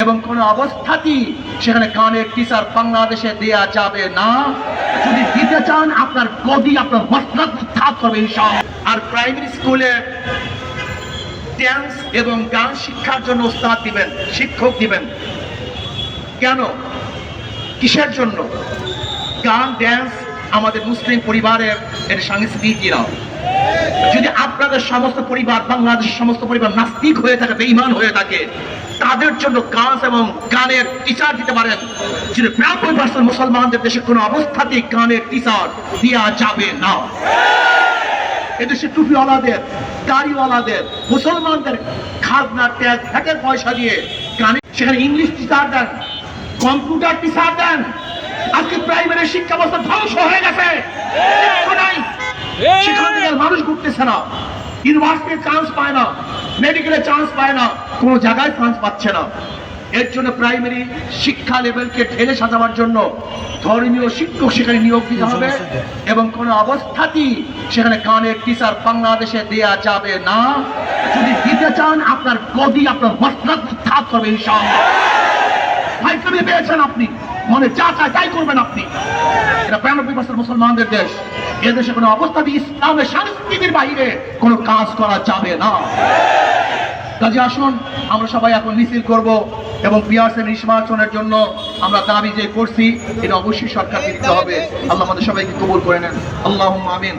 এবং কোনো অবস্থাতেই সেখানে গানের টিচার বাংলাদেশে দেয়া যাবে না। যদি দিতে চান আপনার গদি আপনার মস্তক উৎখাত করবে ইনশাআল্লাহ। আর প্রাইমারি স্কুলে ড্যান্স এবং গান শিক্ষার জন্য ওস্তাদ দিবেন, শিক্ষক দিবেন। কেন, কিসের জন্য? গান ড্যান্স আমাদের মুসলিম পরিবারের এর সংস্কৃতি না। যদি আপনাদের সমস্ত পরিবার, বাংলাদেশের সমস্ত পরিবার নাস্তিক হয়ে থাকে, বেঈমান হয়ে থাকে, তাদের জন্য গান এবং গানের টিচার দিতে পারেন। যদি ৯০% মুসলমানদের দেশে কোনো অবস্থাতেই গানের টিচার দেওয়া যাবে না। এদেশে টুপিওয়ালাদের, দাড়িওয়ালাদের, মুসলমানদের খাজনা ট্যাক্স ভ্যাটের পয়সা দিয়ে গানে, সেখানে ইংলিশ টিচার দেন, কম্পিউটার টিচার দেন। আজকে প্রাইমারি শিক্ষা ব্যবস্থা ধ্বংস হয়ে গেছে, সেখান থেকে মানুষ ঘুরতেছে না, ইউনিভার্সিটি চান্স পায় না, মেডিকেলে চান্স পায় না, কোনো জায়গায় চান্স পাচ্ছে না। এর জন্য প্রাইমারি শিক্ষা লেভেলকে ঢেলে সাজাবার জন্য ধর্মীয় শিক্ষক সেখানে নিয়োগ দিতে হবে এবং কোনো অবস্থাতেই সেখানে গানের টিচার বাংলাদেশে দেয়া যাবে না। যদি দিতে চান আপনার গদি আপনার মস্তক উৎখাত করবে ইনশাআল্লাহ। ভাই কবি পেয়েছেন আপনি, মনে যা চায় তাই করবেন আপনি। এটা ৯২% মুসলমানদের দেশ। এদেশে কোনো অবস্থাতেই ইসলামের সংস্কৃতির বাইরে কোনো কাজ করা যাবে না। কাজে আসুন আমরা সবাই এখন মিছিল করব এবং পিয়ারসের নির্বাচনের জন্য আমরা দাবি যে করছি এটা অবশ্যই সরকারকে দিতে হবে। আল্লাহ আমাদের সবাইকে কবুল করে নেন। আল্লাহুম্মা আমিন।